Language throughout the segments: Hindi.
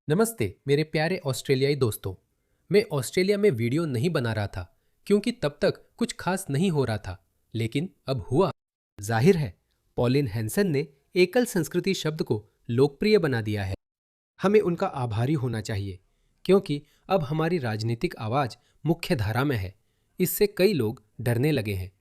नमस्ते मेरे प्यारे ऑस्ट्रेलियाई दोस्तों। मैं ऑस्ट्रेलिया में वीडियो नहीं बना रहा था क्योंकि तब तक कुछ खास नहीं हो रहा था, लेकिन अब हुआ। जाहिर है, पॉलिन हैंसन ने एकल संस्कृति शब्द को लोकप्रिय बना दिया है। हमें उनका आभारी होना चाहिए क्योंकि अब हमारी राजनीतिक आवाज मुख्य धारा में है। इससे कई लोग डरने लगे हैं।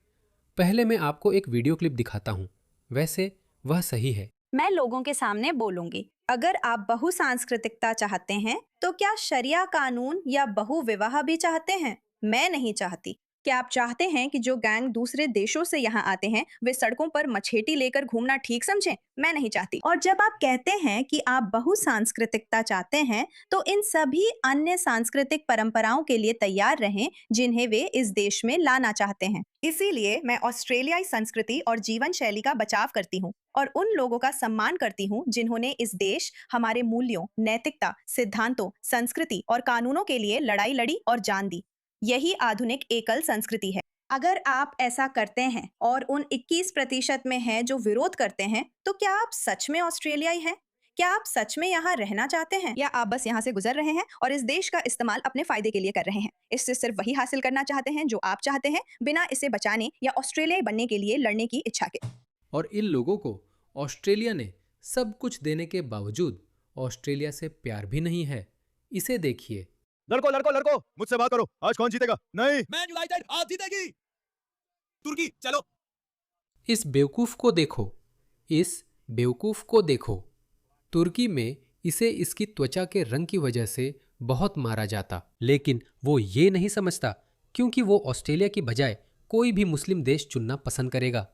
पहले मैं आपको एक वीडियो क्लिप दिखाता हूँ। वैसे वह सही है। मैं लोगों के सामने बोलूंगी। अगर आप बहुसांस्कृतिकता चाहते हैं, तो क्या शरिया कानून या बहुविवाह भी चाहते हैं? मैं नहीं चाहती। क्या आप चाहते हैं कि जो गैंग दूसरे देशों से यहाँ आते हैं, वे सड़कों पर मछेटी लेकर घूमना ठीक समझें? मैं नहीं चाहती। और जब आप कहते हैं कि आप बहुसांस्कृतिकता चाहते हैं, तो इन सभी अन्य सांस्कृतिक परंपराओं के लिए तैयार रहें, जिन्हें वे इस देश में लाना चाहते हैं। इसीलिए मैं ऑस्ट्रेलियाई संस्कृति और जीवन शैली का बचाव करती हूँ और उन लोगों का सम्मान करती हूँ जिन्होंने इस देश, हमारे मूल्यों, नैतिकता, सिद्धांतों, संस्कृति और कानूनों के लिए लड़ाई लड़ी और जान दी। यही आधुनिक एकल संस्कृति है। अगर आप ऐसा करते हैं और उन 21% में हैं जो विरोध करते हैं, तो क्या आप सच में ऑस्ट्रेलियाई हैं? क्या आप सच में यहाँ रहना चाहते हैं, या आप बस यहाँ से गुजर रहे हैं और इस देश का इस्तेमाल अपने फायदे के लिए कर रहे हैं? इससे सिर्फ वही हासिल करना चाहते हैं जो आप चाहते हैं, बिना इसे बचाने या ऑस्ट्रेलियाई बनने के लिए लड़ने की इच्छा के। और इन लोगों को ऑस्ट्रेलिया ने सब कुछ देने के बावजूद ऑस्ट्रेलिया से प्यार भी नहीं है। इसे देखिए। लड़को लड़को लड़को मुझसे बात करो। आज कौन जीतेगा? नहीं, मैन यूनाइटेड आज जीतेगी। तुर्की चलो। इस बेवकूफ को देखो। इस बेवकूफ को देखो। तुर्की में इसे इसकी त्वचा के रंग की वजह से बहुत मारा जाता, लेकिन वो ये नहीं समझता क्योंकि वो ऑस्ट्रेलिया की बजाय कोई भी मुस्लिम देश चुनना पसंद करेगा,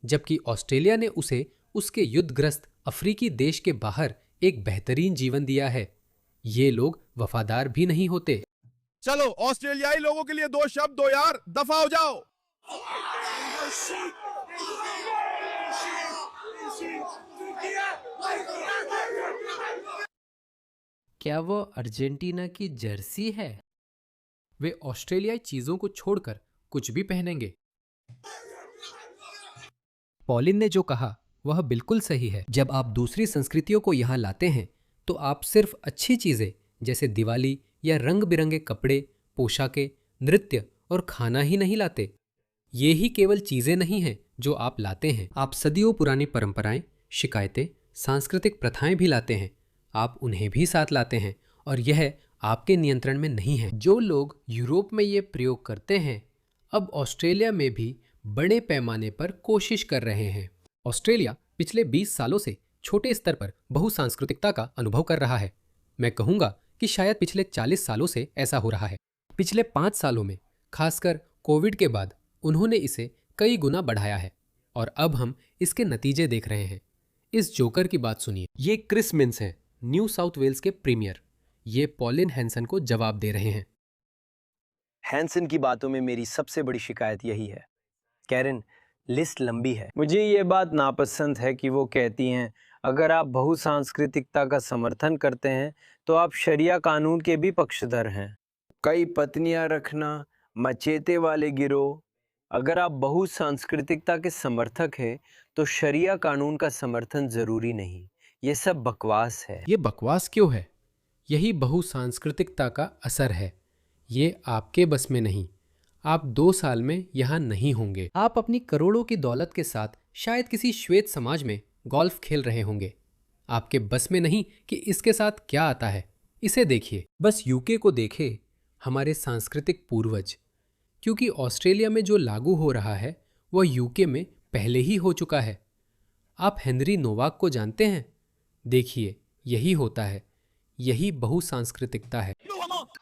जबकि ऑस्ट्रेलिया ने उसे उसके युद्धग्रस्त अफ्रीकी देश के बाहर एक बेहतरीन जीवन दिया है। ये लोग वफादार भी नहीं होते। चलो ऑस्ट्रेलियाई लोगों के लिए दो शब्द दो यार, दफा हो जाओ। क्या वो अर्जेंटीना की जर्सी है? वे ऑस्ट्रेलियाई चीजों को छोड़कर कुछ भी पहनेंगे। पॉलिन ने जो कहा वह बिल्कुल सही है। जब आप दूसरी संस्कृतियों को यहाँ लाते हैं तो आप सिर्फ अच्छी चीजें जैसे दिवाली या रंग बिरंगे कपड़े, पोशाकें, नृत्य और खाना ही नहीं लाते। ये ही केवल चीजें नहीं हैं जो आप लाते हैं, आप सदियों पुरानी परंपराएं, शिकायतें, सांस्कृतिक प्रथाएं भी लाते हैं। आप उन्हें भी साथ लाते हैं और यह आपके नियंत्रण में नहीं है। जो लोग यूरोप में ये प्रयोग करते हैं, अब ऑस्ट्रेलिया में भी बड़े पैमाने पर कोशिश कर रहे हैं। ऑस्ट्रेलिया पिछले 20 सालों से छोटे स्तर पर बहुसांस्कृतिकता का अनुभव कर रहा है। मैं कहूँगा कि शायद पिछले 40 सालों से ऐसा हो रहा है। पिछले 5 सालों में, खासकर कोविड के बाद, उन्होंने इसे कई गुना बढ़ाया है और अब हम इसके नतीजे देख रहे हैं। इस जोकर की बात सुनिए। ये क्रिस मिन्स हैं, न्यू साउथ वेल्स के प्रीमियर। ये पॉलिन हैंसन को जवाब दे रहे हैं। हैंसन की बातों में मेरी सबसे बड़ी शिकायत यही है, कैरन, लिस्ट लंबी है। मुझे ये बात नापसंद है कि वो कहती हैं अगर आप बहुसांस्कृतिकता का समर्थन करते हैं तो आप शरिया कानून के भी पक्षधर हैं। कई पत्नियां रखना, मचेते वाले गिरोह। अगर आप बहुसांस्कृतिकता के समर्थक हैं तो शरिया कानून का समर्थन जरूरी नहीं। ये सब बकवास है। ये बकवास क्यों है? यही बहुसांस्कृतिकता का असर है। ये आपके बस में नहीं। आप 2 साल में यहाँ नहीं होंगे। आप अपनी करोड़ों की दौलत के साथ शायद किसी श्वेत समाज में गोल्फ खेल रहे होंगे। आपके बस में नहीं कि इसके साथ क्या आता है। इसे देखिए, बस यूके को देखे, हमारे सांस्कृतिक पूर्वज। क्योंकि ऑस्ट्रेलिया में जो लागू हो रहा है वह यूके में पहले ही हो चुका है। आप हेनरी नोवाक को जानते हैं? देखिए, यही होता है। यही बहुसांस्कृतिकता है।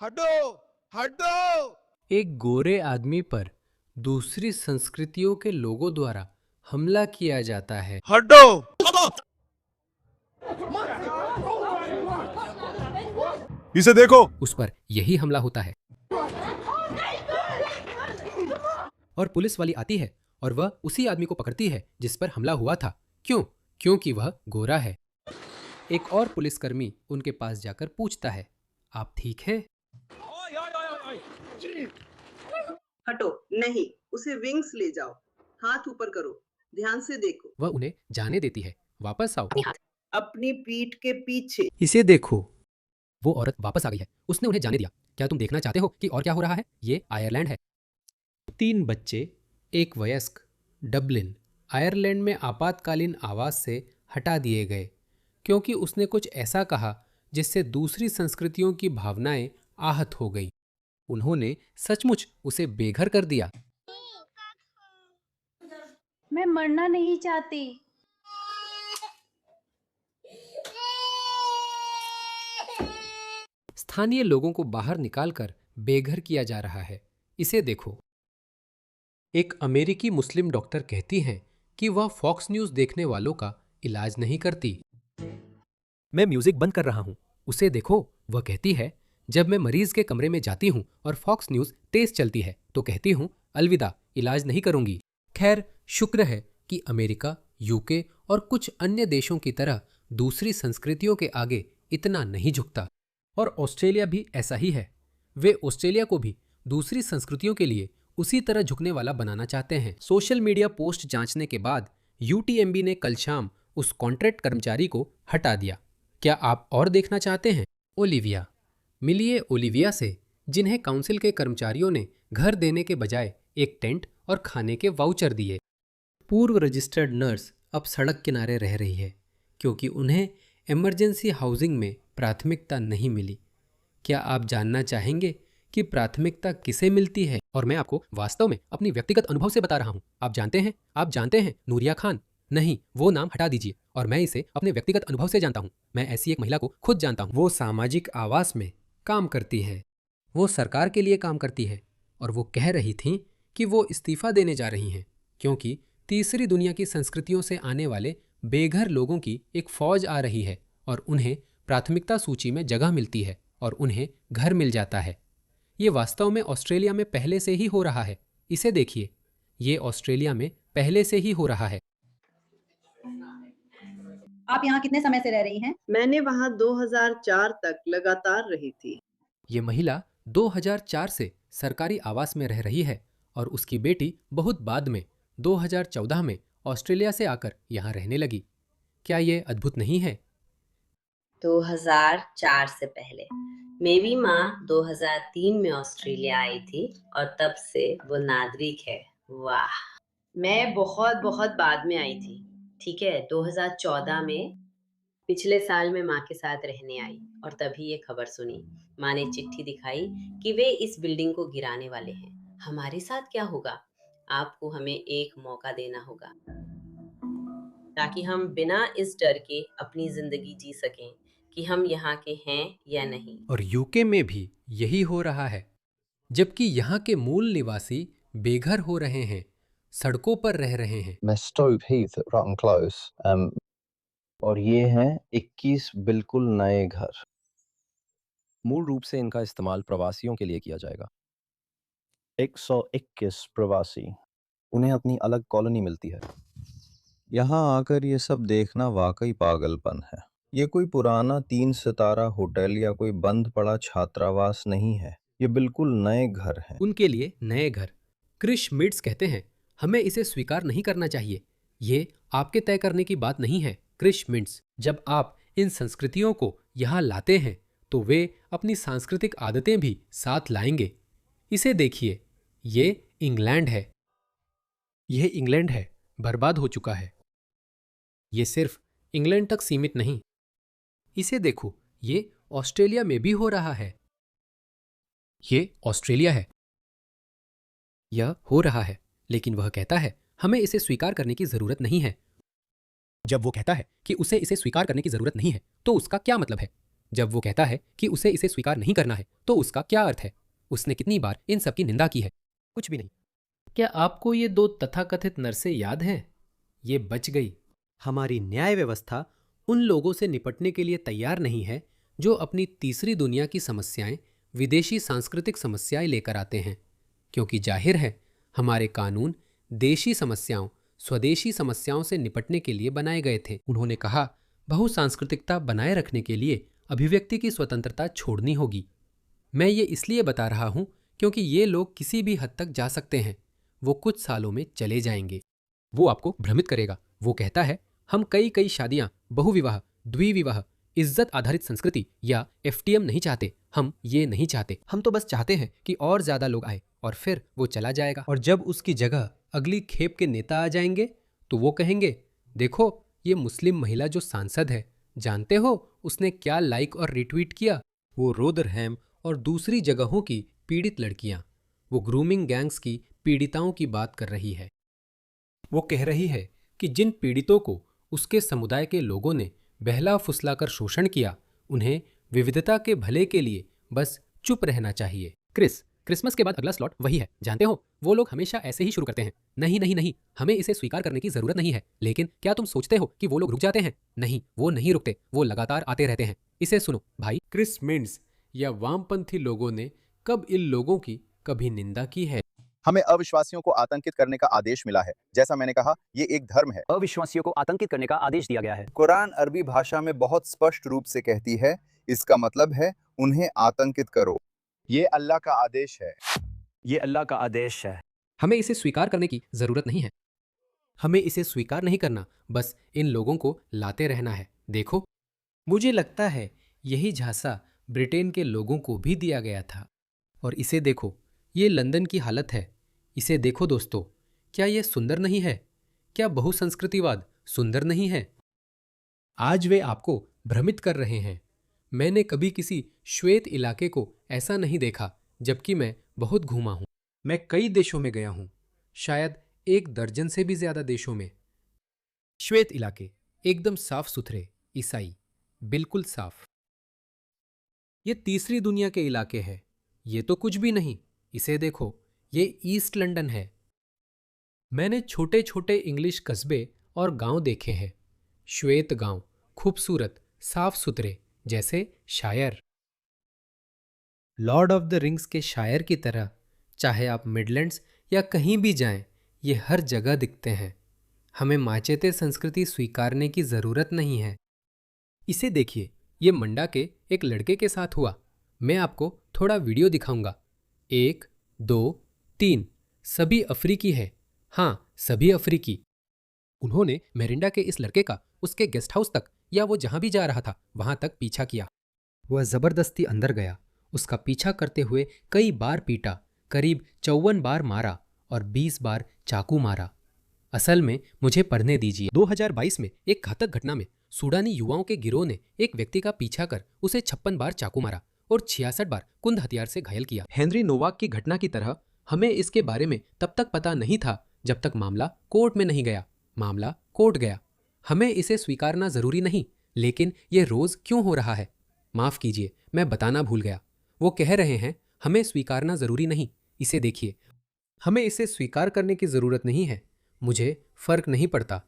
हटो हटो। एक गोरे आदमी पर दूसरी संस्कृतियों के लोगों द्वारा हमला किया जाता है। हटो। इसे देखो। उस पर यही हमला होता है और पुलिस वाली आती है और वह उसी आदमी को पकड़ती है जिस पर हमला हुआ था। क्यों? क्योंकि वह गोरा है। एक और पुलिसकर्मी उनके पास जाकर पूछता है, आप ठीक है? हटो, नहीं, उसे विंग्स ले जाओ। हाथ ऊपर करो, ध्यान से देखो। वह उन्हें जाने देती है। वापस आओ। अपनी पीठ के पीछे। इसे देखो। वो औरत वापस आ गई है, उसने उन्हें जाने दिया। क्या तुम देखना चाहते हो कि और क्या हो रहा है? ये आयरलैंड है। 3 बच्चे, एक वयस्क, डबलिन, आयरलैंड में आपातकालीन आवास से हटा दिए गए क्योंकि उसने कुछ ऐसा कहा जिससे दूसरी संस्कृतियों की भावनाएं आहत हो गई। उन्होंने सचमुच उसे बेघर कर दिया। मैं मरना नहीं चाहती। स्थानीय लोगों को बाहर निकालकर बेघर किया जा रहा है। इसे देखो। एक अमेरिकी मुस्लिम डॉक्टर कहती हैं कि वह फॉक्स न्यूज़ देखने वालों का इलाज नहीं करती। मैं म्यूजिक बंद कर रहा हूं। उसे देखो, वह कहती है, जब मैं मरीज के कमरे में जाती हूं और फॉक्स न्यूज़ तेज चलती है तो कहती हूं, अलविदा, इलाज नहीं करूंगी। खैर, शुक्र है कि अमेरिका, यूके और कुछ अन्य देशों की तरह दूसरी संस्कृतियों के आगे इतना नहीं झुकता। और ऑस्ट्रेलिया भी ऐसा ही है। वे ऑस्ट्रेलिया को भी दूसरी संस्कृतियों के लिए उसी तरह झुकने वाला बनाना चाहते हैं। सोशल मीडिया पोस्ट जांचने के बाद यूटीएमबी ने कल शाम उस कॉन्ट्रैक्ट कर्मचारी को हटा दिया। क्या आप और देखना चाहते हैं? ओलिविया। मिलिए ओलिविया से, जिन्हें काउंसिल के कर्मचारियों ने घर देने के बजाय एक टेंट और खाने के वाउचर दिए। पूर्व रजिस्टर्ड नर्स अब सड़क किनारे रह रही है क्योंकि उन्हें इमरजेंसी हाउसिंग में प्राथमिकता नहीं मिली। क्या आप जानना चाहेंगे कि प्राथमिकता किसे मिलती है? और मैं आपको वास्तव में अपनी व्यक्तिगत अनुभव से बता रहा हूं। आप जानते हैं नूरिया खान? नहीं, वो नाम हटा दीजिए। और मैं इसे अपने व्यक्तिगत अनुभव से जानता हूं। मैं ऐसी एक महिला को खुद जानता हूं। वो सामाजिक आवास में काम करती है। वो सरकार के लिए काम करती है और वो कह रही थी कि वो इस्तीफा देने जा रही हैं क्योंकि तीसरी दुनिया की संस्कृतियों से आने वाले बेघर लोगों की एक फौज आ रही है और उन्हें प्राथमिकता सूची में जगह मिलती है और उन्हें घर मिल जाता है। ये वास्तव में ऑस्ट्रेलिया में पहले से ही हो रहा है। इसे देखिए, ये ऑस्ट्रेलिया में पहले से ही हो रहा है। आप यहाँ कितने समय से रह रही हैं? मैंने वहाँ 2004 तक लगातार रही थी। ये महिला 2004 से सरकारी आवास में रह रही है और उसकी बेटी बहुत बाद में 2014 में ऑस्ट्रेलिया से आकर यहाँ रहने लगी। क्या ये अद्भुत नहीं है? 2004 से पहले मेरी माँ 2003 में ऑस्ट्रेलिया आई थी और तब से वो नागरिक है। वाह। मैं बहुत बहुत बाद में आई थी। ठीक है, 2014 में, पिछले साल मैं माँ के साथ रहने आई और तभी ये खबर सुनी। माँ ने चिट्ठी दिखाई कि वे इस बिल्डिंग को गिराने वाले हैं। हमारे साथ क्या होगा? आपको हमें एक मौका देना होगा ताकि हम बिना इस डर के अपनी जिंदगी जी सकें कि हम यहाँ के हैं या नहीं। और यूके में भी यही हो रहा है। जबकि यहाँ के मूल निवासी बेघर हो रहे हैं, सड़कों पर रह रहे हैं। मैं स्टोव हीथ रॉटन क्लोज, और ये हैं 21 बिल्कुल नए घर। मूल रूप से इनका इस्तेमाल प्रवासियों के लिए किया जाएगा। 121 प्रवासी, उन्हें अपनी अलग कॉलोनी मिलती है। यहाँ आकर ये सब देखना वाकई पागलपन है। ये कोई पुराना 3 सितारा होटल या कोई बंद पड़ा छात्रावास नहीं है। ये बिल्कुल नए घर हैं। उनके लिए नए घर। क्रिश मिड्स कहते हैं, हमें इसे स्वीकार नहीं करना चाहिए। ये आपके तय करने की बात नहीं है। क्रिश मिड्स, जब आप इन संस्कृतियों को यहाँ लाते हैं तो वे अपनी सांस्कृतिक आदतें भी साथ लाएंगे। इसे देखिए, ये इंग्लैंड है। यह इंग्लैंड है, बर्बाद हो चुका है। ये सिर्फ इंग्लैंड तक सीमित नहीं। इसे देखो, ये ऑस्ट्रेलिया में भी हो रहा है। ये ऑस्ट्रेलिया है। यह हो रहा है, लेकिन वह कहता है हमें इसे स्वीकार करने की जरूरत नहीं है। जब वो कहता है कि उसे इसे स्वीकार करने की जरूरत नहीं है, तो उसका क्या मतलब है? जब वो कहता है कि उसे इसे स्वीकार नहीं करना है, तो उसका क्या अर्थ है? उसने कितनी बार इन सब की निंदा की है? कुछ भी नहीं। क्या आपको ये 2 तथाकथित नर्सें याद हैं? ये बच गई। हमारी न्याय व्यवस्था उन लोगों से निपटने के लिए तैयार नहीं है जो अपनी तीसरी दुनिया की समस्याएं, विदेशी सांस्कृतिक समस्याएं लेकर आते हैं, क्योंकि जाहिर है हमारे कानून देशी समस्याओं, स्वदेशी समस्याओं से निपटने के लिए बनाए गए थे। उन्होंने कहा, बहुसांस्कृतिकता बनाए रखने के लिए अभिव्यक्ति की स्वतंत्रता छोड़नी होगी। मैं ये इसलिए बता रहा हूं क्योंकि ये लोग किसी भी हद तक जा सकते हैं। वो कुछ सालों में चले जाएंगे। वो आपको भ्रमित करेगा। वो कहता है, हम कई शादियां, बहुविवाह, द्विविवाह इज्जत आधारित संस्कृति या FTM नहीं चाहते। हम ये नहीं चाहते। हम तो बस चाहते हैं कि और ज्यादा लोग आए और फिर वो चला जाएगा, और जब उसकी जगह अगली खेप के नेता आ जाएंगे तो वो कहेंगे, देखो ये मुस्लिम महिला जो सांसद है, जानते हो उसने क्या लाइक और रिट्वीट किया? वो रोदरहैम और दूसरी जगहों की पीड़ित लड़कियां, वो ग्रूमिंग गैंग्स की पीड़िताओं की बात कर रही है। वो कह रही है कि जिन पीड़ितों को उसके समुदाय के लोगों ने बहला फुसलाकर शोषण किया, उन्हें विविधता के भले के लिए बस चुप रहना चाहिए। क्रिसमस के बाद अगला स्लॉट वही है, जानते हो वो लोग हमेशा ऐसे ही शुरू करते हैं। नहीं नहीं नहीं, हमें इसे स्वीकार करने की जरूरत नहीं है। लेकिन क्या तुम सोचते हो कि वो लोग रुक जाते हैं? नहीं, वो नहीं रुकते, वो लगातार आते रहते हैं। इसे सुनो भाई, क्रिस मिंट्स या वामपंथी लोगों ने कब इन लोगों की कभी निंदा की है? हमें अविश्वासियों को आतंकित करने का आदेश मिला है। जैसा मैंने कहा, ये एक धर्म है। अविश्वासियों को आतंकित करने का आदेश दिया गया है। कुरान अरबी भाषा में बहुत स्पष्ट रूप से कहती है, इसका मतलब है उन्हें आतंकित करो। ये अल्लाह का आदेश है। ये अल्लाह का आदेश है। हमें इसे स्वीकार करने की जरूरत नहीं है। हमें इसे स्वीकार नहीं करना, बस इन लोगों को लाते रहना है। देखो, मुझे लगता है यही झांसा ब्रिटेन के लोगों को भी दिया गया था। और इसे देखो, ये लंदन की हालत है। इसे देखो दोस्तों, क्या यह सुंदर नहीं है? क्या बहुसंस्कृतिवाद सुंदर नहीं है? आज वे आपको भ्रमित कर रहे हैं। मैंने कभी किसी श्वेत इलाके को ऐसा नहीं देखा, जबकि मैं बहुत घूमा हूं। मैं कई देशों में गया हूं, शायद 1 दर्जन से भी ज्यादा देशों में। श्वेत इलाके एकदम साफ सुथरे, ईसाई बिल्कुल साफ। ये तीसरी दुनिया के इलाके हैं। ये तो कुछ भी नहीं। इसे देखो, ये ईस्ट लंदन है। मैंने छोटे छोटे इंग्लिश कस्बे और गांव देखे हैं, श्वेत गांव, खूबसूरत, साफ सुथरे, जैसे शायर। लॉर्ड ऑफ द रिंग्स के शायर की तरह, चाहे आप मिडलैंड्स या कहीं भी जाएं, ये हर जगह दिखते हैं। हमें माचेते संस्कृति स्वीकारने की जरूरत नहीं है। इसे देखिए, ये मंडा के एक लड़के के साथ हुआ। मैं आपको थोड़ा वीडियो दिखाऊंगा। 1, 2, 3, सभी अफ्रीकी है। हाँ, सभी अफ्रीकी। उन्होंने मेरिंडा के इस लड़के का उसके गेस्ट हाउस तक, या वो जहां भी जा रहा था वहां तक पीछा किया। वह जबरदस्ती अंदर गया, उसका पीछा करते हुए कई बार पीटा, करीब 54 बार मारा और 20 बार चाकू मारा। असल में मुझे पढ़ने दीजिए। 2022 में एक घातक घटना में सूडानी युवाओं के गिरोह ने एक व्यक्ति का पीछा कर उसे 56 बार चाकू मारा और 66 बार कुंद हथियार से घायल किया। हेनरी नोवाक की घटना की तरह हमें इसके बारे में तब तक पता नहीं था जब तक मामला कोर्ट में नहीं गया। मामला कोर्ट गया। हमें इसे स्वीकारना जरूरी नहीं, लेकिन यह रोज क्यों हो रहा है? माफ कीजिए, मैं बताना भूल गया। वो कह रहे हैं हमें स्वीकारना जरूरी नहीं। इसे देखिए, हमें इसे स्वीकार करने की जरूरत नहीं है। मुझे फर्क नहीं पड़ता।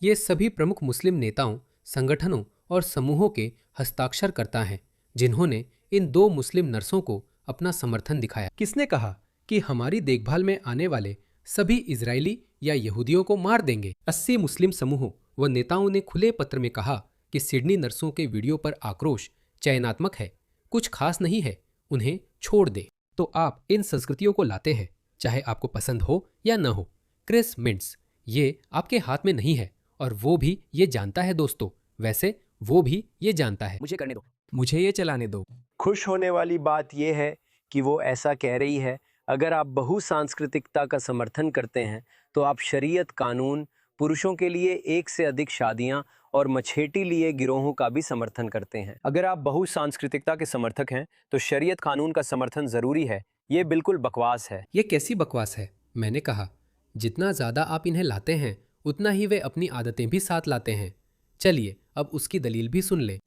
ये सभी प्रमुख मुस्लिम नेताओं, संगठनों और समूहों के हस्ताक्षरकर्ता हैं, जिन्होंने इन 2 मुस्लिम नर्सों को अपना समर्थन दिखाया। किसने कहा कि हमारी देखभाल में आने वाले सभी इजरायली या यहूदियों को मार देंगे? 80 मुस्लिम समूहों व नेताओं ने खुले पत्र में कहा कि सिडनी नर्सों के वीडियो पर आक्रोश चयनात्मक है, कुछ खास नहीं है, उन्हें छोड़ दे। तो आप इन संस्कृतियों को लाते हैं, चाहे आपको पसंद हो या न हो। क्रिस मिंट्स, ये आपके हाथ में नहीं है, और वो भी ये जानता है दोस्तों। वैसे वो भी ये जानता है। मुझे करने दो। मुझे ये चलाने दो। खुश होने वाली बात यह है कि वो ऐसा कह रही है। अगर आप बहुसांस्कृतिकता का समर्थन करते हैं तो आप शरीयत कानून, पुरुषों के लिए 1 से अधिक शादियां और मछेटी लिए गिरोहों का भी समर्थन करते हैं। अगर आप बहुसांस्कृतिकता के समर्थक हैं तो शरीयत कानून का समर्थन जरूरी है। ये बिल्कुल बकवास है। ये कैसी बकवास है? मैंने कहा, जितना ज्यादा आप इन्हें लाते हैं उतना ही वे अपनी आदतें भी साथ लाते हैं। चलिए अब उसकी दलील भी सुन ले।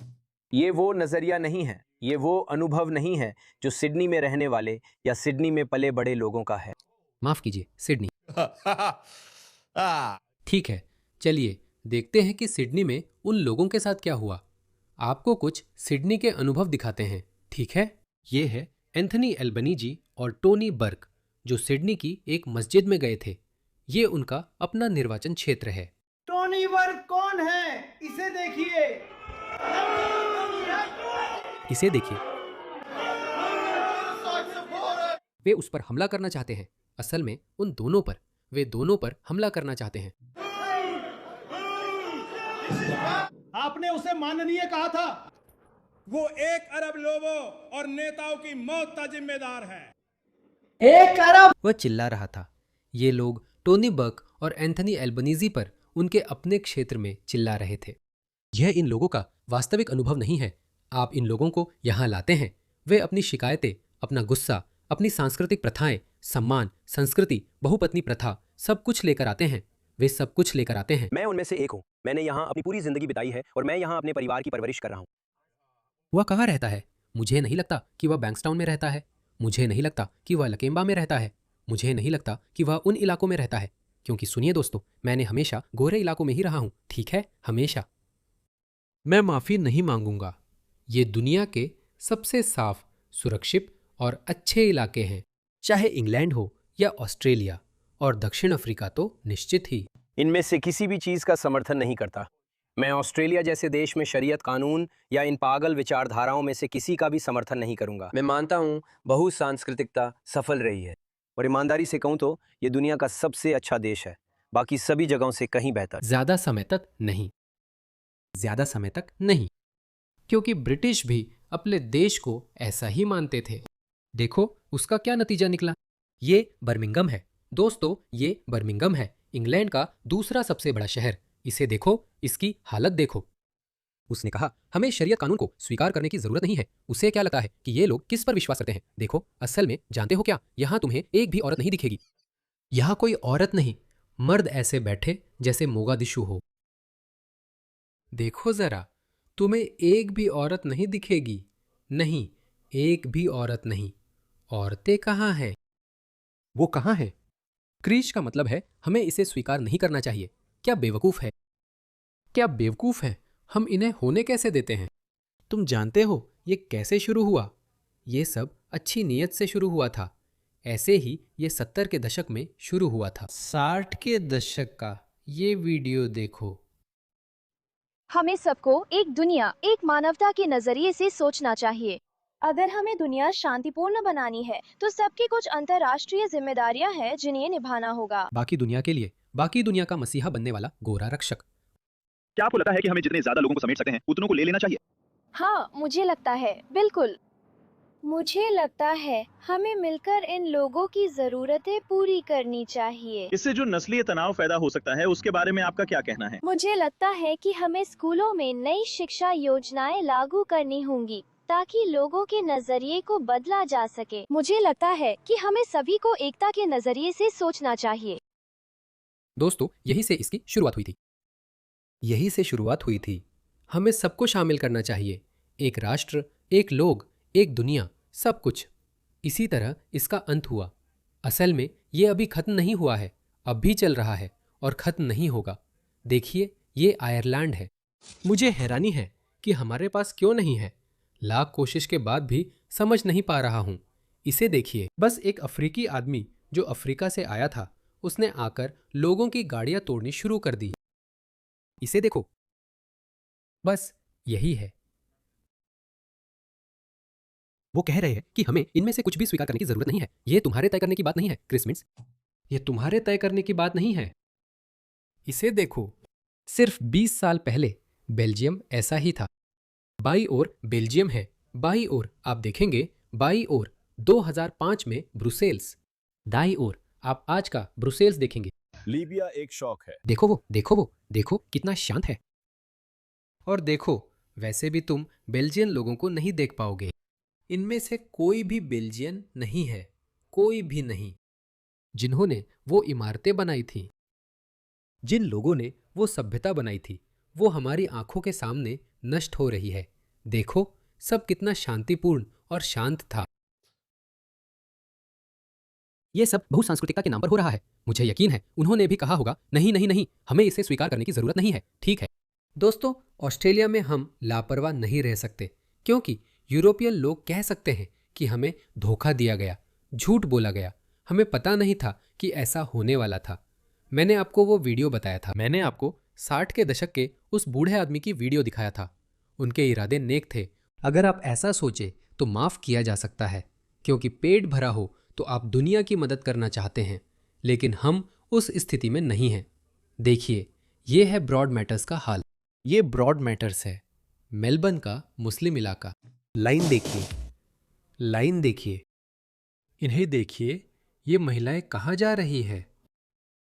ये वो नज़रिया नहीं है, ये वो अनुभव नहीं है जो सिडनी में रहने वाले या सिडनी में पले बड़े लोगों का है। माफ कीजिए, सिडनी। ठीक है, चलिए देखते हैं कि सिडनी में उन लोगों के साथ क्या हुआ। आपको कुछ सिडनी के अनुभव दिखाते हैं, ठीक है? ये है एंथनी एल्बनीजी और टोनी बर्क, जो सिडनी की एक मस्जिद में गए थे। ये उनका अपना निर्वाचन क्षेत्र है। टोनी बर्क कौन है? इसे देखिए। इसे देखिए। वे उस पर हमला करना चाहते हैं। असल में उन दोनों पर, वे दोनों पर हमला करना चाहते हैं। आपने उसे माननीय कहा था। वो 1 अरब लोगों और नेताओं की मौत का जिम्मेदार है। 1 अरब! वह चिल्ला रहा था। ये लोग टोनी बर्क और एंथनी एल्बनीजी पर उनके अपने क्षेत्र में चिल्ला रहे थे। यह इन लोगों का वास्तविक अनुभव नहीं है। आप इन लोगों को यहाँ लाते हैं, वे अपनी शिकायतें, अपना गुस्सा, अपनी सांस्कृतिक प्रथाएं, सम्मान, संस्कृति, बहुपत्नी प्रथा, सब कुछ लेकर आते हैं। वे सब कुछ लेकर आते हैं। मैं उनमें से एक हूँ। मैंने यहाँ अपनी पूरी जिंदगी बिताई है और मैं यहाँ अपने परिवार की परवरिश कर रहा हूँ। वह कहाँ रहता है? मुझे नहीं लगता कि वह बैंक्सटाउन में रहता है। मुझे नहीं लगता कि वह लकेम्बा में रहता है। मुझे नहीं लगता कि वह उन इलाकों में रहता है। क्योंकि सुनिए दोस्तों, मैंने हमेशा गोरे इलाकों में ही रहा हूं, ठीक है, हमेशा। मैं माफी नहीं मांगूंगा। ये दुनिया के सबसे साफ, सुरक्षित और अच्छे इलाके हैं, चाहे इंग्लैंड हो या ऑस्ट्रेलिया, और दक्षिण अफ्रीका तो निश्चित ही। इनमें से किसी भी चीज का समर्थन नहीं करता। मैं ऑस्ट्रेलिया जैसे देश में शरीयत कानून या इन पागल विचारधाराओं में से किसी का भी समर्थन नहीं करूंगा। मैं मानता हूं बहुसांस्कृतिकता सफल रही है और ईमानदारी से कहूं तो ये दुनिया का सबसे अच्छा देश है, बाकी सभी जगहों से कहीं बेहतर। ज्यादा समय तक नहीं, ज्यादा समय तक नहीं, क्योंकि ब्रिटिश भी अपने देश को ऐसा ही मानते थे। देखो उसका क्या नतीजा निकला। ये बर्मिंघम है दोस्तों, ये बर्मिंघम है, इंग्लैंड का दूसरा सबसे बड़ा शहर। इसे देखो, इसकी हालत देखो। उसने कहा हमें शरीयत कानून को स्वीकार करने की जरूरत नहीं है। उसे क्या लगता है कि ये लोग किस पर विश्वास करते हैं? देखो, असल में जानते हो क्या, यहां तुम्हें एक भी औरत नहीं दिखेगी। यहां कोई औरत नहीं, मर्द ऐसे बैठे जैसे मोगादिशु हो। देखो जरा, तुम्हें एक भी औरत नहीं दिखेगी। नहीं, एक भी औरत नहीं। औरतें कहाँ हैं? वो कहाँ हैं? क्रीश का मतलब है हमें इसे स्वीकार नहीं करना चाहिए। क्या बेवकूफ है, क्या बेवकूफ है। हम इन्हें होने कैसे देते हैं? तुम जानते हो ये कैसे शुरू हुआ? ये सब अच्छी नीयत से शुरू हुआ था। ऐसे ही ये 70 के दशक में शुरू हुआ था। 60 के दशक का ये वीडियो देखो। हमें सबको एक दुनिया, एक मानवता के नजरिए से सोचना चाहिए। अगर हमें दुनिया शांतिपूर्ण बनानी है तो सबकी कुछ अंतर्राष्ट्रीय जिम्मेदारियां हैं जिन्हें निभाना होगा। बाकी दुनिया के लिए, बाकी दुनिया का मसीहा बनने वाला गोरा रक्षक। क्या आपको लगता है कि हमें जितने ज्यादा लोगों को समेट सकते हैं उतनों को ले लेना चाहिए? हाँ, मुझे लगता है, बिल्कुल। मुझे लगता है हमें मिलकर इन लोगों की जरूरतें पूरी करनी चाहिए। इससे जो नस्लीय तनाव पैदा हो सकता है उसके बारे में आपका क्या कहना है? मुझे लगता है कि हमें स्कूलों में नई शिक्षा योजनाएं लागू करनी होंगी ताकि लोगों के नजरिए को बदला जा सके। मुझे लगता है कि हमें सभी को एकता के नजरिए से सोचना चाहिए। दोस्तों, यही से इसकी शुरुआत हुई थी। यही से शुरुआत हुई थी। हमें सबको शामिल करना चाहिए। एक राष्ट्र, एक लोग, एक दुनिया, सब कुछ। इसी तरह इसका अंत हुआ। असल में ये अभी खत्म नहीं हुआ है, अब भी चल रहा है और खत्म नहीं होगा। देखिए, ये आयरलैंड है। मुझे हैरानी है कि हमारे पास क्यों नहीं है। लाख कोशिश के बाद भी समझ नहीं पा रहा हूं। इसे देखिए, बस एक अफ्रीकी आदमी जो अफ्रीका से आया था, उसने आकर लोगों की गाड़ियां तोड़नी शुरू कर दी। इसे देखो, बस यही है। वो कह रहे हैं कि हमें इनमें से कुछ भी स्वीकार करने की जरूरत नहीं है। ये तुम्हारे तय करने की बात नहीं है क्रिसमिस, ये तुम्हारे तय करने की बात नहीं है। इसे देखो, सिर्फ 20 साल पहले बेल्जियम ऐसा ही था। बाई ओर बेल्जियम है, बाई ओर आप देखेंगे, बाई ओर 2005 में ब्रुसेल्स, दाई ओर आप आज का ब्रुसेल्स देखेंगे। लीबिया एक शौक है। देखो वो, देखो वो, देखो कितना शांत है। और देखो, वैसे भी तुम बेल्जियन लोगों को नहीं देख पाओगे। इनमें से कोई भी बेल्जियन नहीं है, कोई भी नहीं। जिन्होंने वो इमारतें बनाई थी, जिन लोगों ने वो सभ्यता बनाई थी, वो हमारी आंखों के सामने नष्ट हो रही है। देखो, सब कितना शांतिपूर्ण और शांत था। ये सब बहुसांस्कृतिकता के नाम पर हो रहा है। मुझे यकीन है उन्होंने भी कहा होगा, नहीं नहीं नहीं, हमें इसे स्वीकार करने की जरूरत नहीं है। ठीक है दोस्तों, ऑस्ट्रेलिया में हम लापरवाह नहीं रह सकते, क्योंकि यूरोपियन लोग कह सकते हैं कि हमें धोखा दिया गया, झूठ बोला गया, हमें पता नहीं था कि ऐसा होने वाला था। मैंने आपको वो वीडियो बताया था। मैंने आपको 60 के दशक के उस बूढ़े आदमी की वीडियो दिखाया था। उनके इरादे नेक थे। अगर आप ऐसा सोचे तो माफ किया जा सकता है, क्योंकि पेट भरा हो तो आप दुनिया की मदद करना चाहते हैं, लेकिन हम उस स्थिति में नहीं हैं। देखिए, ये है ब्रॉड मैटर्स का हाल। ये ब्रॉड मैटर्स है। मेलबर्न का मुस्लिम इलाका। लाइन देखिए, लाइन देखिए। इन्हें देखिए, ये महिलाएं कहाँ जा रही है?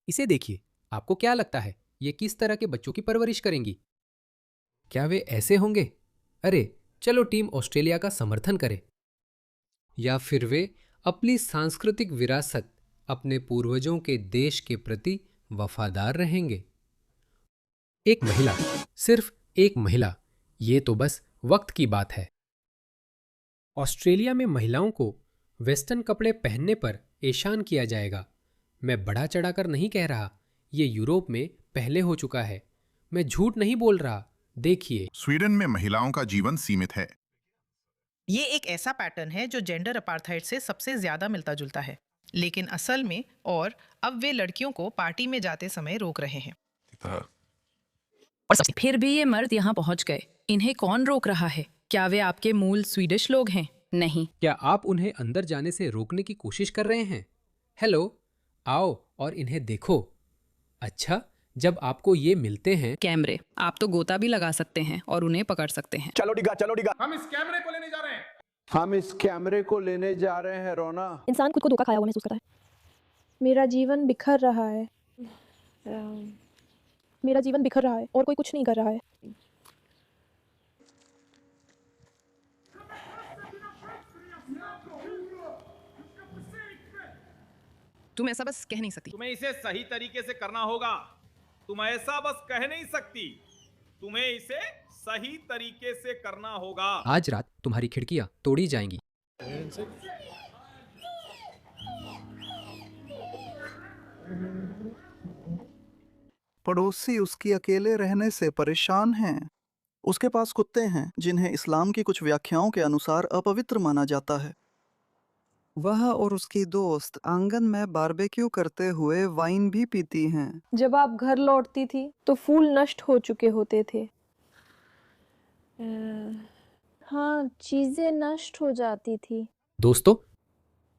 इसे देखिए, आपको क्या लगता है ये किस तरह के बच्चों की परवरिश करेंगी? क्या वे ऐसे होंगे? अरे चलो टीम ऑस्ट्रेलिया का समर्थन करे। या फिर वे अपनी सांस्कृतिक विरासत, अपने पूर्वजों के देश के प्रति वफादार रहेंगे। एक महिला, सिर्फ एक महिला, ये तो बस वक्त की बात है। ऑस्ट्रेलिया में महिलाओं को वेस्टर्न कपड़े पहनने पर एहसान किया जाएगा। मैं बढ़ा चढ़ाकर नहीं कह रहा, ये यूरोप में पहले हो चुका है। मैं झूठ नहीं बोल रहा। देखिए, स्वीडन में महिलाओं का जीवन सीमित है। ये एक ऐसा पैटर्न है जो जेंडर अपार्थाइड से सबसे ज्यादा मिलता जुलता है, लेकिन असल में और अब वे लड़कियों को पार्टी में जाते समय रोक रहे हैं। और फिर भी ये मर्द यहाँ पहुँच गए। इन्हें कौन रोक रहा है? क्या वे आपके मूल स्वीडिश लोग हैं? नहीं। क्या आप उन्हें अंदर जाने से रोकने की कोशिश कर रहे हैं? हेलो, आओ और इन्हें देखो। अच्छा, जब आपको ये मिलते हैं कैमरे, आप तो गोता भी लगा सकते हैं और उन्हें पकड़ सकते हैं। चलो डिगा, चलो डिगा। हम इस कैमरे को लेने जा रहे हैं। हम इस कैमरे को लेने जा रहे हैं। रोना, इंसान खुद को धोखा खाया हुआ महसूस करता है। मेरा जीवन बिखर रहा है। मेरा जीवन बिखर रहा है और कोई कुछ नहीं कर रहा है। तुम ऐसा बस कह नहीं सकती। तुम्हें इसे सही तरीके से करना होगा। तुम ऐसा बस कह नहीं सकती, तुम्हें इसे सही तरीके से करना होगा। आज रात तुम्हारी खिड़कियां तोड़ी जाएंगी। पड़ोसी उसकी अकेले रहने से परेशान हैं। उसके पास कुत्ते हैं जिन्हें इस्लाम की कुछ व्याख्याओं के अनुसार अपवित्र माना जाता है। वह और उसकी दोस्त आंगन में बारबेक्यू करते हुए वाइन भी पीती हैं। जब आप घर लौटती थी तो फूल नष्ट हो चुके होते थे। हाँ, चीजें नष्ट हो जाती थी। दोस्तों,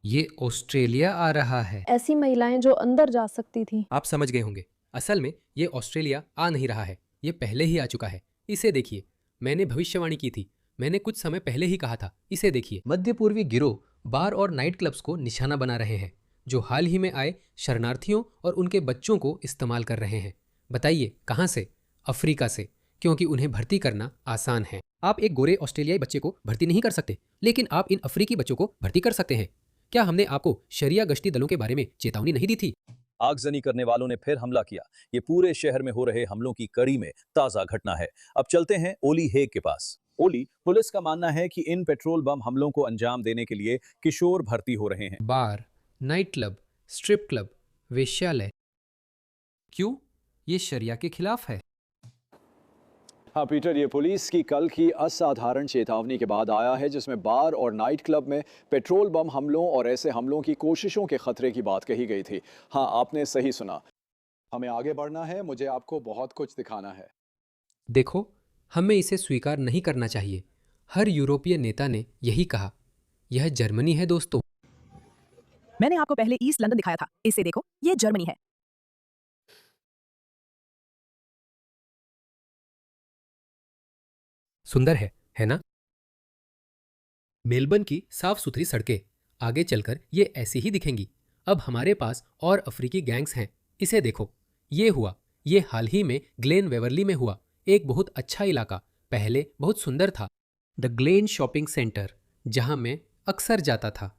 ये ऑस्ट्रेलिया आ रहा है। ऐसी महिलाएं जो अंदर जा सकती थी। आप समझ गए होंगे, असल में ये ऑस्ट्रेलिया आ नहीं रहा है, ये पहले ही आ चुका है। इसे देखिए, मैंने भविष्यवाणी की थी। मैंने कुछ समय पहले ही कहा था। इसे देखिए, मध्य पूर्वी गिरोह बार और नाइट क्लब्स को निशाना बना रहे हैं, जो हाल ही में आए शरणार्थियों और उनके बच्चों को इस्तेमाल कर रहे हैं। बताइए कहाँ से? अफ्रीका से, क्योंकि उन्हें भर्ती करना आसान है। आप एक गोरे ऑस्ट्रेलियाई बच्चे को भर्ती नहीं कर सकते, लेकिन आप इन अफ्रीकी बच्चों को भर्ती कर सकते हैं। क्या हमने आपको शरिया गश्ती दलों के बारे में चेतावनी नहीं दी थी? आगजनी करने वालों ने फिर हमला किया। ये पूरे शहर में हो रहे हमलों की कड़ी में ताजा घटना है। अब चलते हैं ओली हेग के पास। ओली, पुलिस का मानना है कि इन पेट्रोल बम हमलों को अंजाम देने के लिए किशोर भर्ती हो रहे हैं। बार, नाइट क्लब, स्ट्रिप क्लब, वेश्यालय। क्यों? ये शरिया के खिलाफ है। हाँ पीटर, ये पुलिस की कल की असाधारण चेतावनी के बाद आया है, जिसमें बार और नाइट क्लब में पेट्रोल बम हमलों और ऐसे हमलों की कोशिशों के खतरे की बात कही गई थी। हाँ, आपने सही सुना। हमें आगे बढ़ना है, मुझे आपको बहुत कुछ दिखाना है। देखो, हमें इसे स्वीकार नहीं करना चाहिए। हर यूरोपीय नेता ने यही कहा। यह जर्मनी है दोस्तों। मैंने आपको पहले ईस्ट लंदन दिखाया था। इसे देखो, ये जर्मनी है। सुंदर है ना? मेलबर्न की साफ सुथरी सड़कें आगे चलकर ये ऐसी ही दिखेंगी। अब हमारे पास और अफ्रीकी गैंग्स हैं। इसे देखो, ये हुआ, ये हाल ही में ग्लेन वेवरली में हुआ। एक बहुत अच्छा इलाका, पहले बहुत सुंदर था। द ग्लेन शॉपिंग सेंटर, जहां मैं अक्सर जाता था।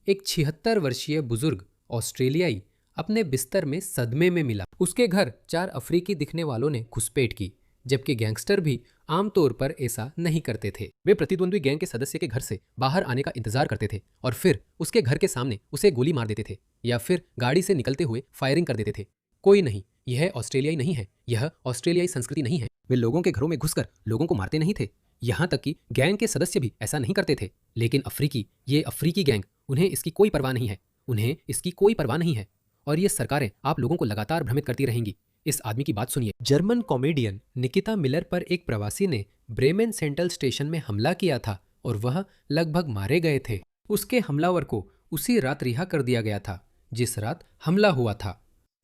एक 76 वर्षीय बुजुर्ग ऑस्ट्रेलियाई अपने बिस्तर में सदमे में मिला। उसके घर 4 अफ्रीकी दिखने वालों ने घुसपैठ की, जबकि गैंगस्टर भी आमतौर पर ऐसा नहीं करते थे। वे प्रतिद्वंद्वी गैंग के सदस्य के घर से बाहर आने का इंतजार करते थे और फिर उसके घर के सामने उसे गोली मार देते थे या फिर गाड़ी से निकलते हुए फायरिंग कर देते थे। कोई नहीं, यह ऑस्ट्रेलियाई नहीं है, यह ऑस्ट्रेलियाई संस्कृति नहीं है। वे लोगों के घरों में घुसकर लोगों को मारते नहीं थे। यहाँ तक कि गैंग के सदस्य भी ऐसा नहीं करते थे। लेकिन अफ्रीकी, ये अफ्रीकी गैंग, उन्हें इसकी कोई परवाह नहीं है। उन्हें इसकी कोई परवाह नहीं है। और ये सरकारें आप लोगों को लगातार भ्रमित करती रहेंगी। इस आदमी की बात सुनिए। जर्मन कॉमेडियन निकिता मिलर पर एक प्रवासी ने ब्रेमेन सेंट्रल स्टेशन में हमला किया था और वह लगभग मारे गए थे। उसके हमलावर को उसी रात रिहा कर दिया गया था जिस रात हमला हुआ था,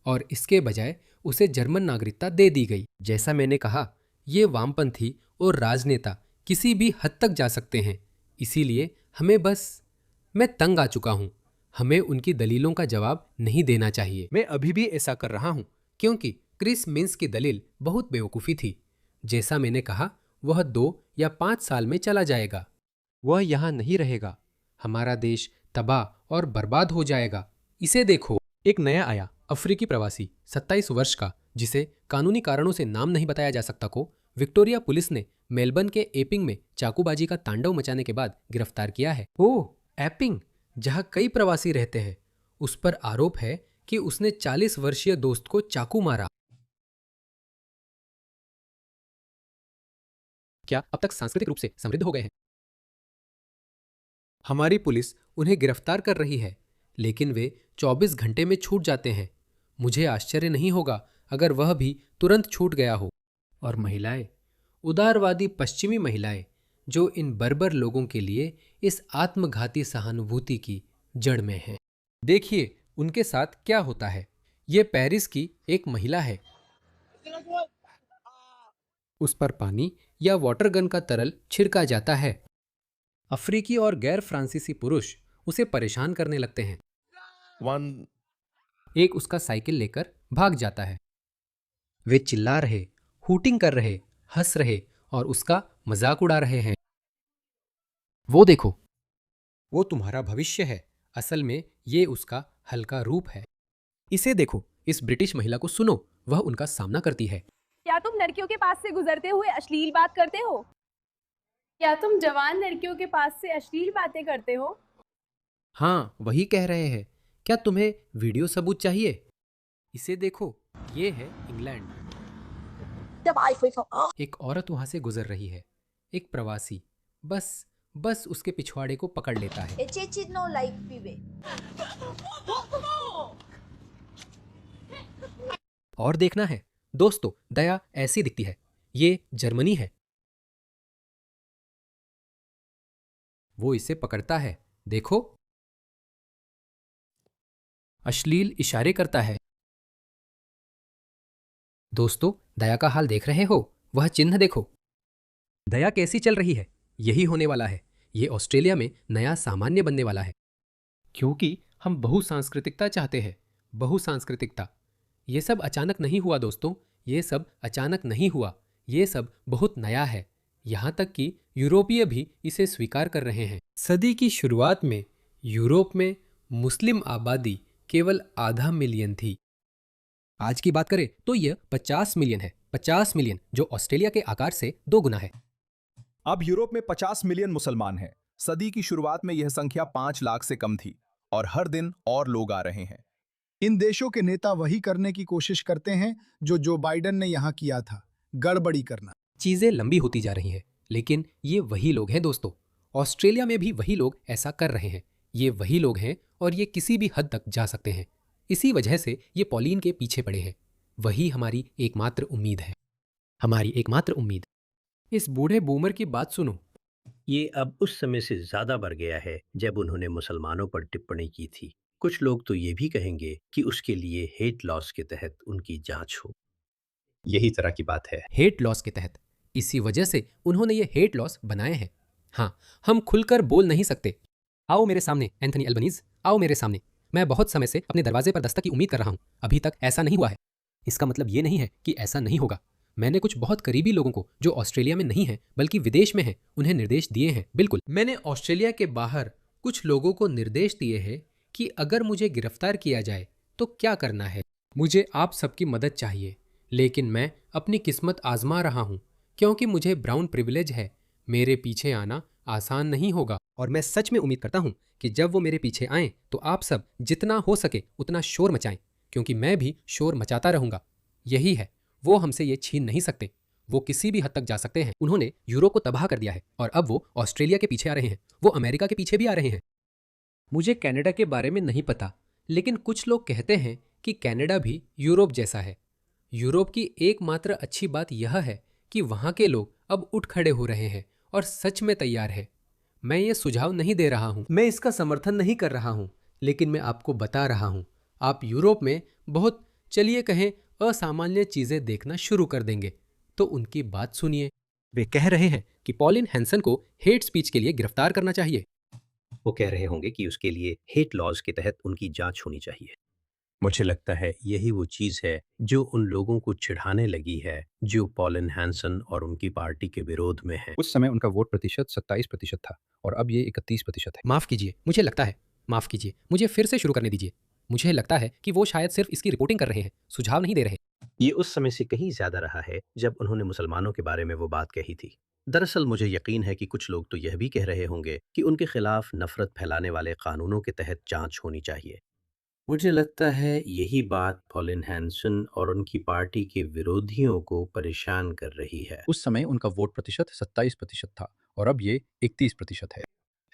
और इसके बजाय उसे जर्मन नागरिकता दे दी गई। जैसा मैंने कहा, ये वामपंथी और राजनेता किसी भी हद तक जा सकते हैं। इसीलिए मैं तंग आ चुका हूं। हमें उनकी दलीलों का जवाब नहीं देना चाहिए। मैं अभी भी ऐसा कर रहा हूं क्योंकि क्रिस मिन्स की दलील बहुत बेवकूफ़ी थी। जैसा मैंने कहा, वह 2 या 5 साल में चला जाएगा। वह यहाँ नहीं रहेगा। हमारा देश तबाह और बर्बाद हो जाएगा। इसे देखो, एक नया आया अफ्रीकी प्रवासी 27 वर्ष का, जिसे कानूनी कारणों से नाम नहीं बताया जा सकता, को विक्टोरिया पुलिस ने मेलबर्न के एपिंग में चाकूबाजी का तांडव मचाने के बाद गिरफ्तार किया है। ओह, एपिंग, जहां कई प्रवासी रहते हैं। उस पर आरोप है कि उसने 40 वर्षीय दोस्त को चाकू मारा। क्या अब तक सांस्कृतिक रूप से समृद्ध हो गए हैं? हमारी पुलिस उन्हें गिरफ्तार कर रही है, लेकिन वे 24 घंटे में छूट जाते हैं। मुझे आश्चर्य नहीं होगा अगर वह भी तुरंत छूट गया हो। और महिलाएं, उदारवादी पश्चिमी महिलाएं, जो इन बर्बर लोगों के लिए इस आत्मघाती सहानुभूति की जड़ में हैं। देखिए उनके साथ क्या होता है। ये पेरिस की एक महिला है। उस पर पानी या वाटर गन का तरल छिड़का जाता है। अफ्रीकी और गैर फ्रांसीसी पुरुष उसे परेशान करने लगते हैं। एक उसका साइकिल लेकर भाग जाता है। वे चिल्ला रहे, हूटिंग कर रहे, हंस रहे और उसका मजाक उड़ा रहे हैं। वो देखो, वो तुम्हारा भविष्य है। असल में ये उसका हल्का रूप है। इसे देखो, इस ब्रिटिश महिला को सुनो, वह उनका सामना करती है। क्या तुम लड़कियों के पास से गुजरते हुए अश्लील बात करते हो? क्या तुम जवान लड़कियों के पास से अश्लील बातें करते हो? हाँ, वही कह रहे हैं। क्या तुम्हें वीडियो सबूत चाहिए? इसे देखो, ये है इंग्लैंड। एक औरत वहां से गुजर रही है। एक प्रवासी बस उसके पिछवाड़े को पकड़ लेता है। और देखना है दोस्तों, दया ऐसी दिखती है। ये जर्मनी है। वो इसे पकड़ता है, देखो, अश्लील इशारे करता है। दोस्तों, दया का हाल देख रहे हो? वह चिन्ह देखो। दया कैसी चल रही है? यही होने वाला है। ये ऑस्ट्रेलिया में नया सामान्य बनने वाला है, क्योंकि हम बहुसांस्कृतिकता चाहते हैं। बहुसांस्कृतिकता। ये सब अचानक नहीं हुआ दोस्तों, ये सब अचानक नहीं हुआ। ये सब बहुत नया है। यहाँ तक कि यूरोपीय भी इसे स्वीकार कर रहे हैं। सदी की शुरुआत में यूरोप में मुस्लिम आबादी केवल आधा मिलियन थी। आज की बात करें तो यह 50 मिलियन है। 50 मिलियन, जो ऑस्ट्रेलिया के आकार से 2 गुना है। अब यूरोप में 50 मिलियन मुसलमान हैं। सदी की शुरुआत में यह संख्या 5 लाख से कम थी और हर दिन और लोग आ रहे हैं। इन देशों के नेता वही करने की कोशिश करते हैं जो बाइडेन ने यहाँ किया था, गड़बड़ी करना। चीजें लंबी होती जा रही हैं, लेकिन ये वही लोग हैं दोस्तों। ऑस्ट्रेलिया में भी वही लोग ऐसा कर रहे हैं। ये वही लोग हैं और ये किसी भी हद तक जा सकते हैं। इसी वजह से ये पॉलिन के पीछे पड़े हैं। वही हमारी एकमात्र उम्मीद है। हमारी एकमात्र उम्मीद। इस बूढ़े बूमर की बात सुनो। ये अब उस समय से ज्यादा बढ़ गया है जब उन्होंने मुसलमानों पर टिप्पणी की थी। कुछ लोग तो ये भी कहेंगे कि उसके लिए हेट लॉस के तहत उनकी जांच हो। यही तरह की बात है, हेट लॉस के तहत। इसी वजह से उन्होंने ये हेट लॉस बनाए हैं। हाँ, हम खुलकर बोल नहीं सकते। आओ मेरे सामने एंथनी एल्बनीज, आओ मेरे सामने। मैं बहुत समय से अपने दरवाजे पर दस्तक की उम्मीद कर रहा हूँ। अभी तक ऐसा नहीं हुआ है। इसका मतलब ये नहीं है कि ऐसा नहीं होगा। मैंने कुछ बहुत करीबी लोगों को, जो ऑस्ट्रेलिया में नहीं हैं बल्कि विदेश में हैं, उन्हें निर्देश दिए हैं। बिल्कुल, मैंने ऑस्ट्रेलिया के बाहर कुछ लोगों को निर्देश दिए हैं कि अगर मुझे गिरफ्तार किया जाए तो क्या करना है। मुझे आप सबकी मदद चाहिए, लेकिन मैं अपनी किस्मत आजमा रहा हूँ क्योंकि मुझे ब्राउन प्रिविलेज है। मेरे पीछे आना आसान नहीं होगा और मैं सच में उम्मीद करता हूँ कि जब वो मेरे पीछे आएं तो आप सब जितना हो सके उतना शोर मचाएं, क्योंकि मैं भी शोर मचाता रहूँगा। यही है, वो हमसे ये छीन नहीं सकते। वो किसी भी हद तक जा सकते हैं। उन्होंने यूरोप को तबाह कर दिया है और अब वो ऑस्ट्रेलिया के पीछे आ रहे हैं। वो अमेरिका के पीछे भी आ रहे हैं। मुझे कनाडा के बारे में नहीं पता, लेकिन कुछ लोग कहते हैं कि कनाडा भी यूरोप जैसा है। यूरोप की एकमात्र अच्छी बात यह है कि वहाँ के लोग अब उठ खड़े हो रहे हैं और सच में तैयार है। मैं ये सुझाव नहीं दे रहा हूँ, मैं इसका समर्थन नहीं कर रहा हूँ, लेकिन मैं आपको बता रहा हूँ। आप यूरोप में बहुत, चलिए कहें, असामान्य चीज़ें देखना शुरू कर देंगे, तो उनकी बात सुनिए। वे कह रहे हैं कि पॉलिन हैंसन को हेट स्पीच के लिए गिरफ्तार करना चाहिए। वो कह रहे होंगे कि उसके लिए हेट लॉज के तहत उनकी जांच होनी चाहिए। मुझे लगता है यही वो चीज़ है जो उन लोगों को चिढ़ाने लगी है जो पॉलिन हैंसन और उनकी पार्टी के विरोध में हैं। उस समय उनका वोट प्रतिशत 27% था और अब ये 31% है। माफ़ कीजिए, मुझे लगता है, माफ़ कीजिए, मुझे फिर से शुरू करने दीजिए। मुझे लगता है कि वो शायद सिर्फ इसकी रिपोर्टिंग कर रहे हैं, सुझाव नहीं दे रहे। ये उस समय से कहीं ज़्यादा रहा है जब उन्होंने मुसलमानों के बारे में वो बात कही थी। दरअसल मुझे यकीन है कि कुछ लोग तो यह भी कह रहे होंगे कि उनके खिलाफ नफरत फैलाने वाले कानूनों के तहत जांच होनी चाहिए। मुझे लगता है यही बात पॉलिन हैंसन और उनकी पार्टी के विरोधियों को परेशान कर रही है। उस समय उनका वोट प्रतिशत 27% था और अब ये 31% है।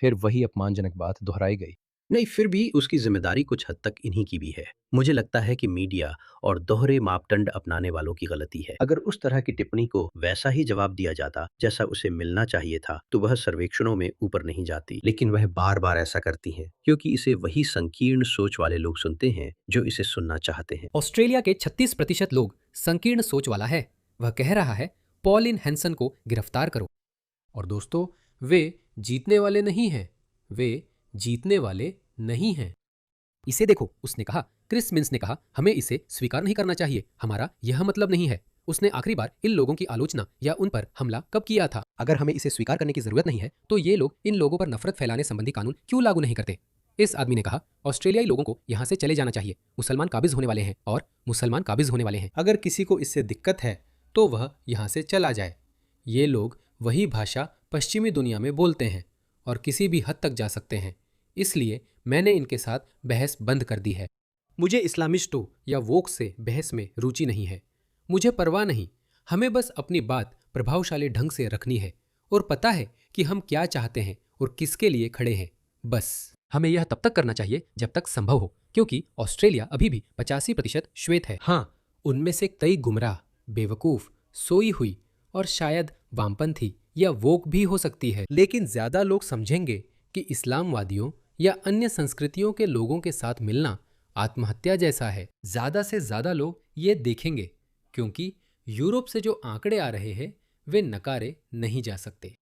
फिर वही अपमानजनक बात दोहराई गई। नहीं, फिर भी उसकी जिम्मेदारी कुछ हद तक इन्हीं की भी है। मुझे लगता है कि मीडिया और दोहरे मापदंड अपनाने वालों की गलती है। अगर उस तरह की टिप्पणी को वैसा ही जवाब दिया जाता जैसा उसे मिलना चाहिए था तो वह सर्वेक्षणों में ऊपर नहीं जाती, लेकिन वह बार बार ऐसा करती हैं क्योंकि इसे वही संकीर्ण सोच वाले लोग सुनते हैं जो इसे सुनना चाहते हैं। ऑस्ट्रेलिया के 36% लोग संकीर्ण सोच वाला है। वह कह रहा है पॉलिन हैंसन को गिरफ्तार करो। और दोस्तों, वे जीतने वाले नहीं हैं, वे जीतने वाले नहीं हैं। इसे देखो, उसने कहा, क्रिस मिन्स ने कहा, हमें इसे स्वीकार नहीं करना चाहिए, हमारा यह मतलब नहीं है। उसने आखिरी बार इन लोगों की आलोचना या उन पर हमला कब किया था? अगर हमें इसे स्वीकार करने की जरूरत नहीं है तो ये लोग इन लोगों पर नफरत फैलाने संबंधी कानून क्यों लागू नहीं करते? इस आदमी ने कहा, ऑस्ट्रेलियाई लोगों को यहाँ से चले जाना चाहिए, मुसलमान काबिज होने वाले हैं और मुसलमान काबिज होने वाले हैं। अगर किसी को इससे दिक्कत है तो वह यहाँ से चला जाए। ये लोग वही भाषा पश्चिमी दुनिया में बोलते हैं और किसी भी हद तक जा सकते हैं, इसलिए मैंने इनके साथ बहस बंद कर दी है। मुझे इस्लामिस्टों या वोक से बहस में रुचि नहीं है, मुझे परवाह नहीं। हमें बस अपनी बात प्रभावशाली ढंग से रखनी है और पता है कि हम क्या चाहते हैं और किसके लिए खड़े हैं। बस हमें यह तब तक करना चाहिए जब तक संभव हो, क्योंकि ऑस्ट्रेलिया अभी भी 85% श्वेत है। हाँ, उनमें से कई गुमराह, बेवकूफ़, सोई हुई और शायद वामपंथी या वोक भी हो सकती है, लेकिन ज़्यादा लोग समझेंगे कि इस्लामवादियों या अन्य संस्कृतियों के लोगों के साथ मिलना आत्महत्या जैसा है। ज़्यादा से ज़्यादा लोग ये देखेंगे, क्योंकि यूरोप से जो आंकड़े आ रहे हैं वे नकारे नहीं जा सकते।